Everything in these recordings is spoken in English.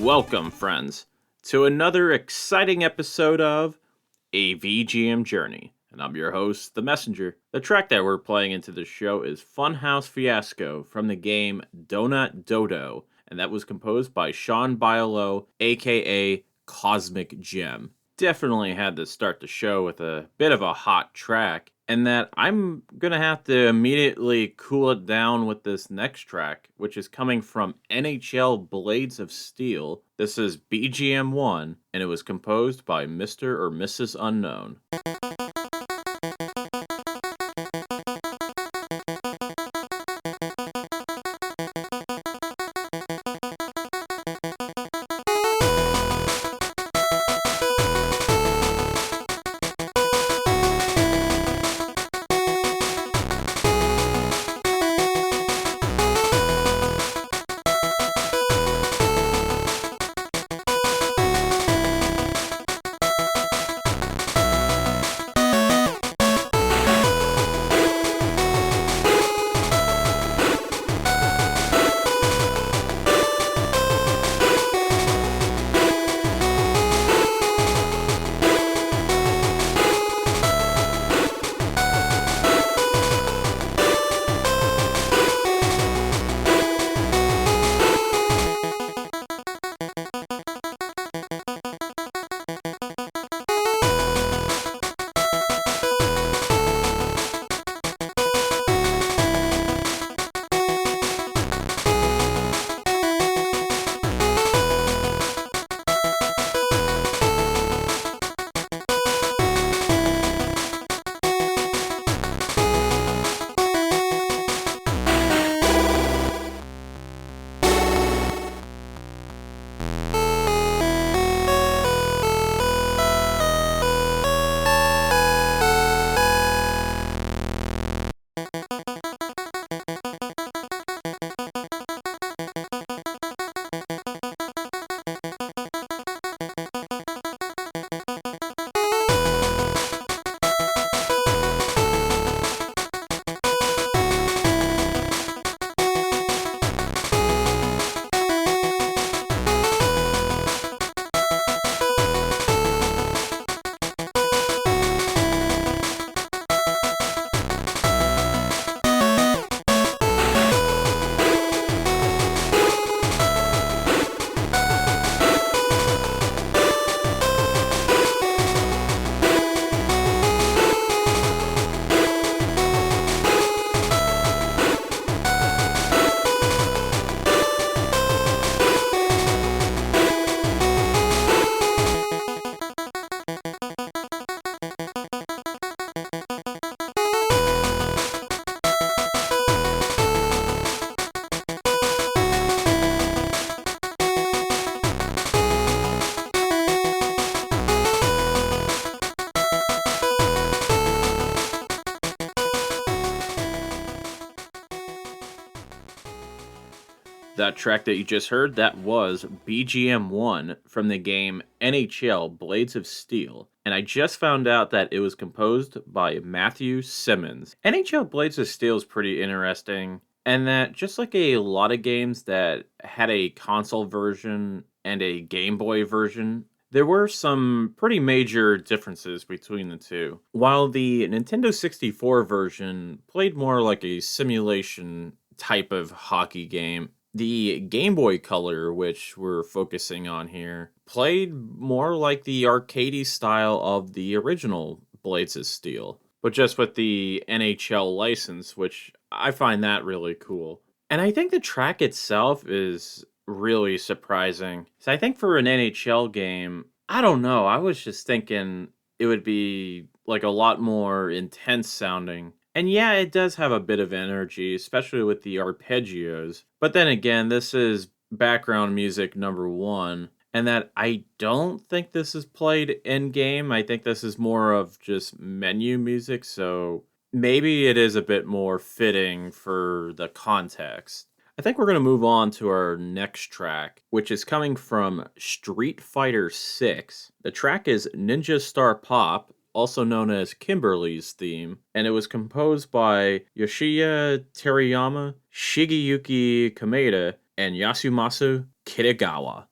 Welcome, friends, to another exciting episode of A VGM Journey. And I'm your host, The Messenger. The track that we're playing into the show is Funhouse Fiasco from the game Donut Dodo, and that was composed by Sean Bialo, aka CosmicGem. Definitely had to start the show with a bit of a hot track, and that I'm gonna have to immediately cool it down with this next track, which is coming from NHL Blades of Steel. This is BGM 1, and it was composed by Mr. or Mrs. Unknown. That track that you just heard, that was BGM 1 from the game NHL Blades of Steel. And I just found out that it was composed by Matthew Simmonds. NHL Blades of Steel is pretty interesting, and that just like a lot of games that had a console version and a Game Boy version, there were some pretty major differences between the two. While the Nintendo 64 version played more like a simulation type of hockey game, the Game Boy Color, which we're focusing on here, played more like the arcadey style of the original Blades of Steel, but just with the NHL license, which I find that really cool. And I think the track itself is really surprising. So I think for an NHL game, I don't know, I was just thinking it would be like a lot more intense sounding. And yeah, it does have a bit of energy, especially with the arpeggios. But then again, this is background music number one, and that I don't think this is played in game. I think this is more of just menu music, so maybe it is a bit more fitting for the context. I think we're going to move on to our next track, which is coming from Street Fighter 6. The track is Ninjastar Pop, also known as Kimberly's theme, and it was composed by Yoshiya Terayama, Shigeyuki Kameda, and Yasumasa Kitagawa.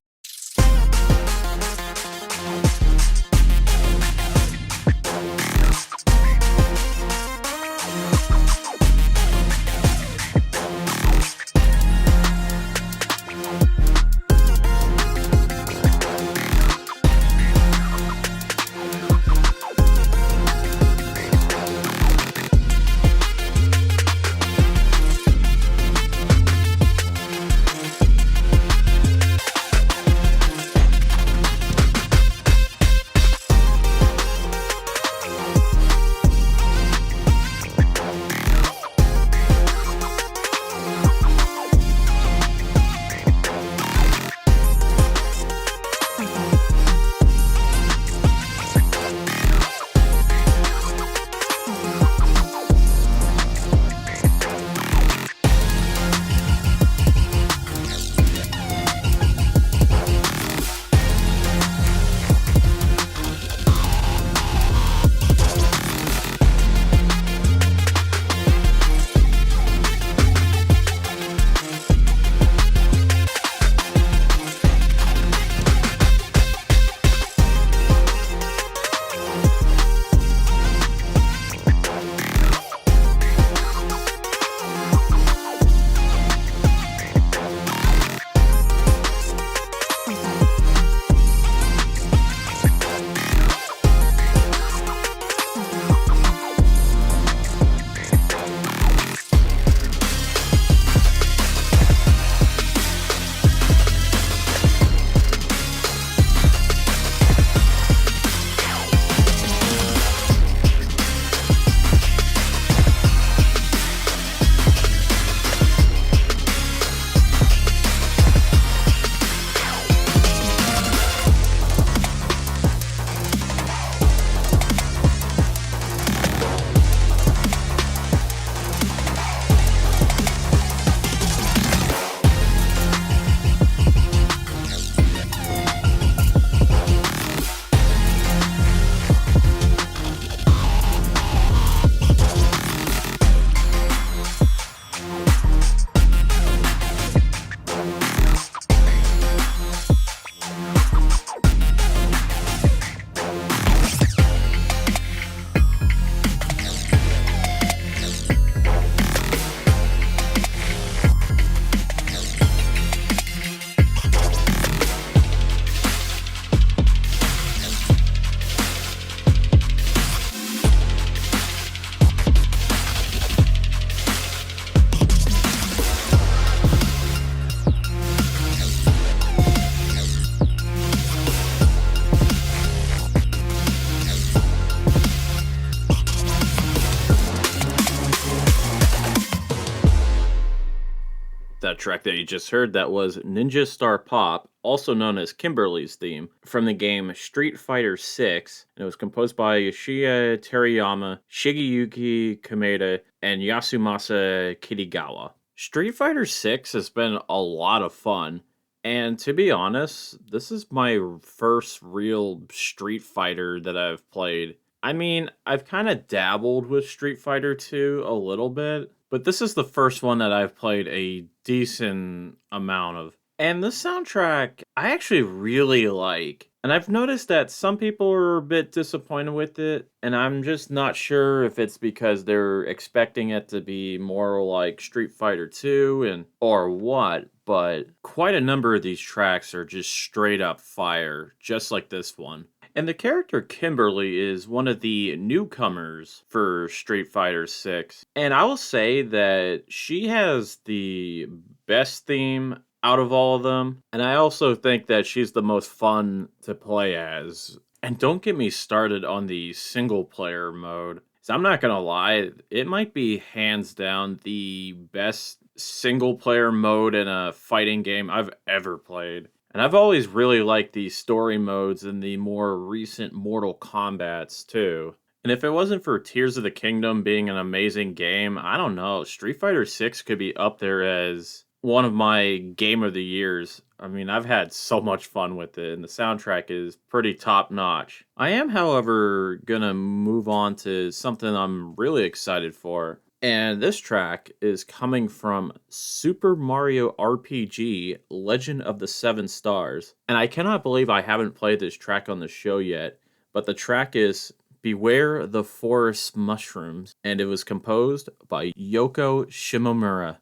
That track that you just heard, that was Ninjastar Pop, also known as Kimberly's theme, from the game Street Fighter 6. And it was composed by Yoshiya, Terayama, Shigeyuki, Kameda, and Yasumasa Kitagawa. Street Fighter 6 has been a lot of fun. And to be honest, this is my first real Street Fighter that I've played. I mean, I've kind of dabbled with Street Fighter 2 a little bit, but this is the first one that I've played a decent amount of. And the soundtrack, I actually really like. And I've noticed that some people are a bit disappointed with it, and I'm just not sure if it's because they're expecting it to be more like Street Fighter 2 and or what, but quite a number of these tracks are just straight up fire, just like this one. And the character Kimberly is one of the newcomers for Street Fighter 6. And I will say that she has the best theme out of all of them. And I also think that she's the most fun to play as. And don't get me started on the single player mode. So I'm not going to lie, it might be hands down the best single player mode in a fighting game I've ever played. And I've always really liked the story modes in the more recent Mortal Kombats too. And if it wasn't for Tears of the Kingdom being an amazing game, I don't know, Street Fighter 6 could be up there as one of my game of the years. I mean, I've had so much fun with it, and the soundtrack is pretty top notch. I am, however, gonna move on to something I'm really excited for. And this track is coming from Super Mario RPG Legend of the Seven Stars. And I cannot believe I haven't played this track on the show yet, but the track is Beware the Forest Mushrooms, and it was composed by Yoko Shimomura.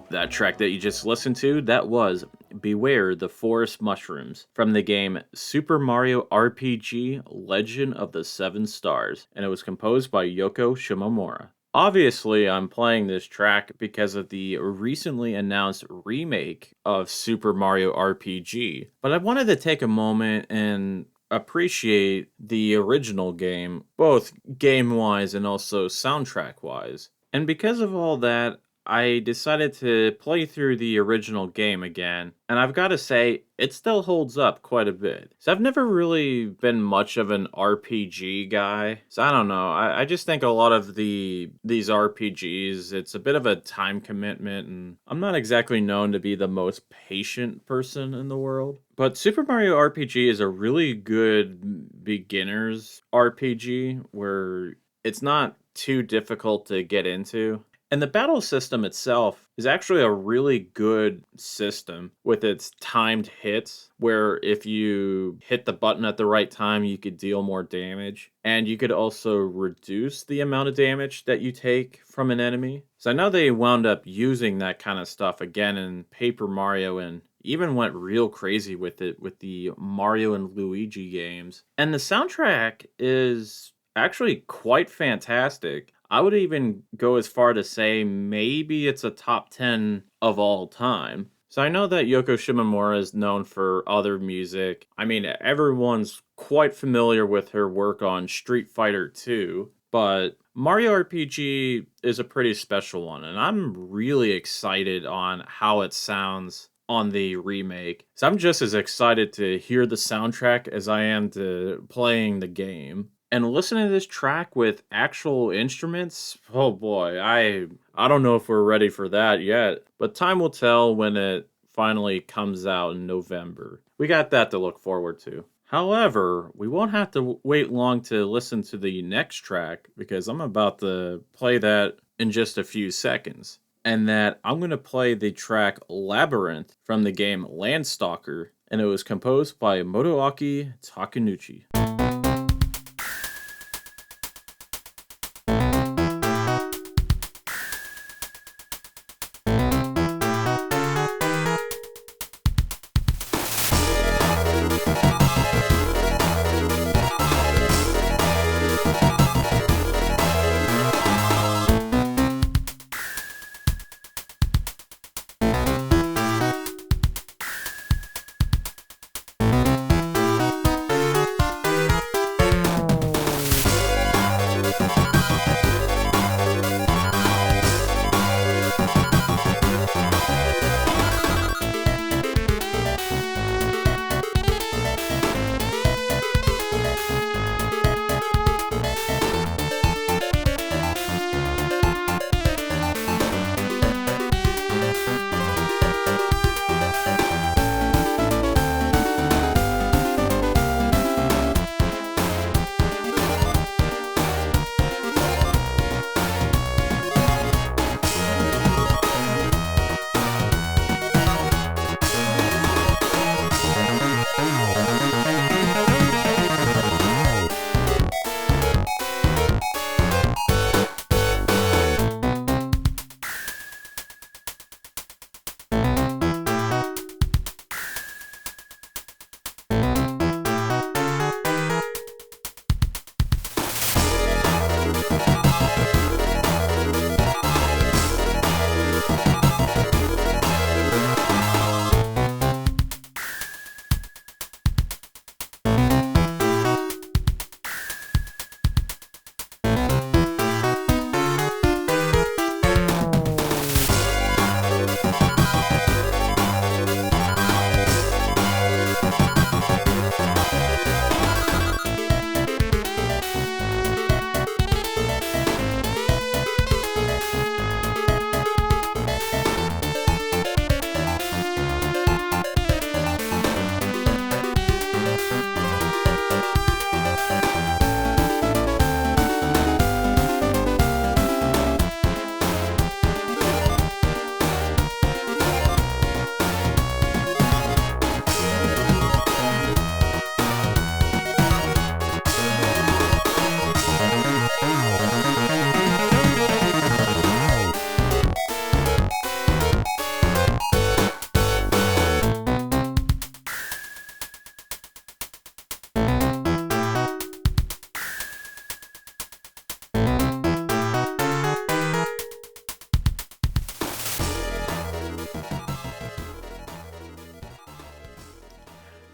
That track that you just listened to, that was Beware the Forest Mushrooms from the game Super Mario RPG Legend of the Seven Stars, and it was composed by Yoko Shimomura. Obviously, I'm playing this track because of the recently announced remake of Super Mario RPG, but I wanted to take a moment and appreciate the original game, both game-wise and also soundtrack-wise. And because of all that, I decided to play through the original game again, and I've got to say, it still holds up quite a bit. So I've never really been much of an RPG guy, so I don't know. I just think a lot of these RPGs, it's a bit of a time commitment, and I'm not exactly known to be the most patient person in the world. But Super Mario RPG is a really good beginner's RPG where It's not too difficult to get into. And the battle system itself is actually a really good system with its timed hits, where if you hit the button at the right time, you could deal more damage. And you could also reduce the amount of damage that you take from an enemy. So I know they wound up using that kind of stuff again in Paper Mario and even went real crazy with it with the Mario and Luigi games. And the soundtrack is actually quite fantastic. I would even go as far to say maybe it's a top 10 of all time. So I know that Yoko Shimomura is known for other music. I mean, everyone's quite familiar with her work on Street Fighter 2, but Mario RPG is a pretty special one, and I'm really excited on how it sounds on the remake. So I'm just as excited to hear the soundtrack as I am to playing the game. And listening to this track with actual instruments, oh boy, I don't know if we're ready for that yet, but time will tell when it finally comes out in November. We got that to look forward to. However, we won't have to wait long to listen to the next track because I'm about to play that in just a few seconds. And that I'm going to play the track Labyrinth from the game Landstalker, and it was composed by Motoaki Takenouchi.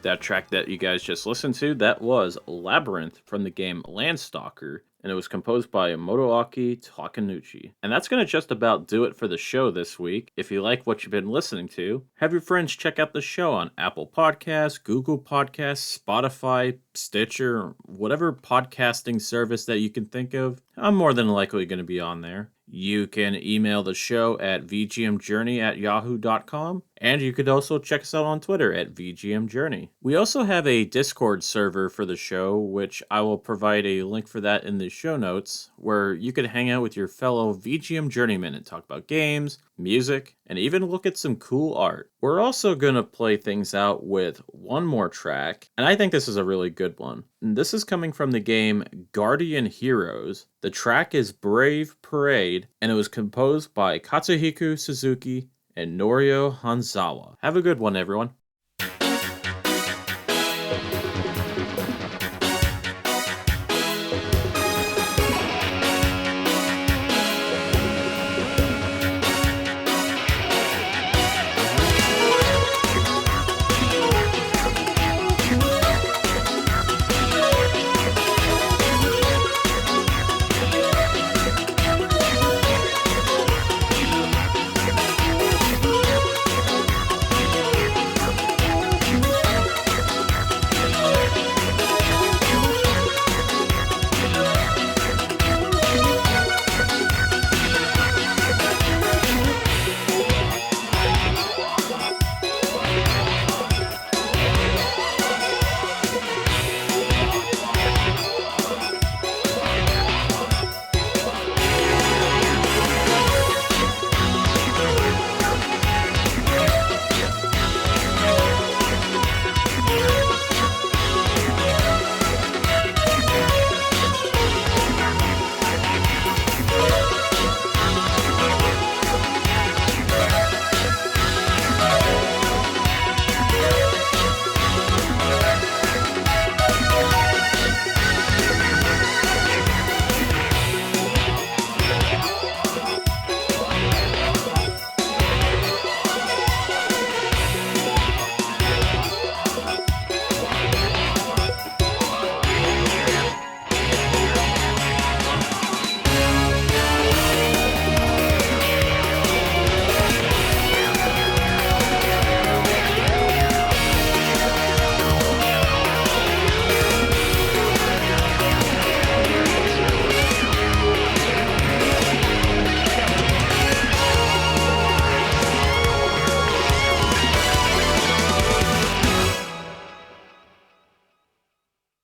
That track that you guys just listened to, that was Labyrinth from the game Landstalker, and it was composed by Motoaki Takenouchi. And that's going to just about do it for the show this week. If you like what you've been listening to, have your friends check out the show on Apple Podcasts, Google Podcasts, Spotify, Stitcher, whatever podcasting service that you can think of. I'm more than likely going to be on there. You can email the show at vgmjourney@yahoo.com, And you could also check us out on Twitter at VGM Journey. We also have a Discord server for the show, which I will provide a link for that in the show notes, where you could hang out with your fellow VGM Journeymen and talk about games, music, and even look at some cool art. We're also going to play things out with one more track, and I think this is a really good one. And this is coming from the game Guardian Heroes. The track is Brave Parade, and it was composed by Katsuhiko Suzuki and Norio Hanzawa. Have a good one, everyone.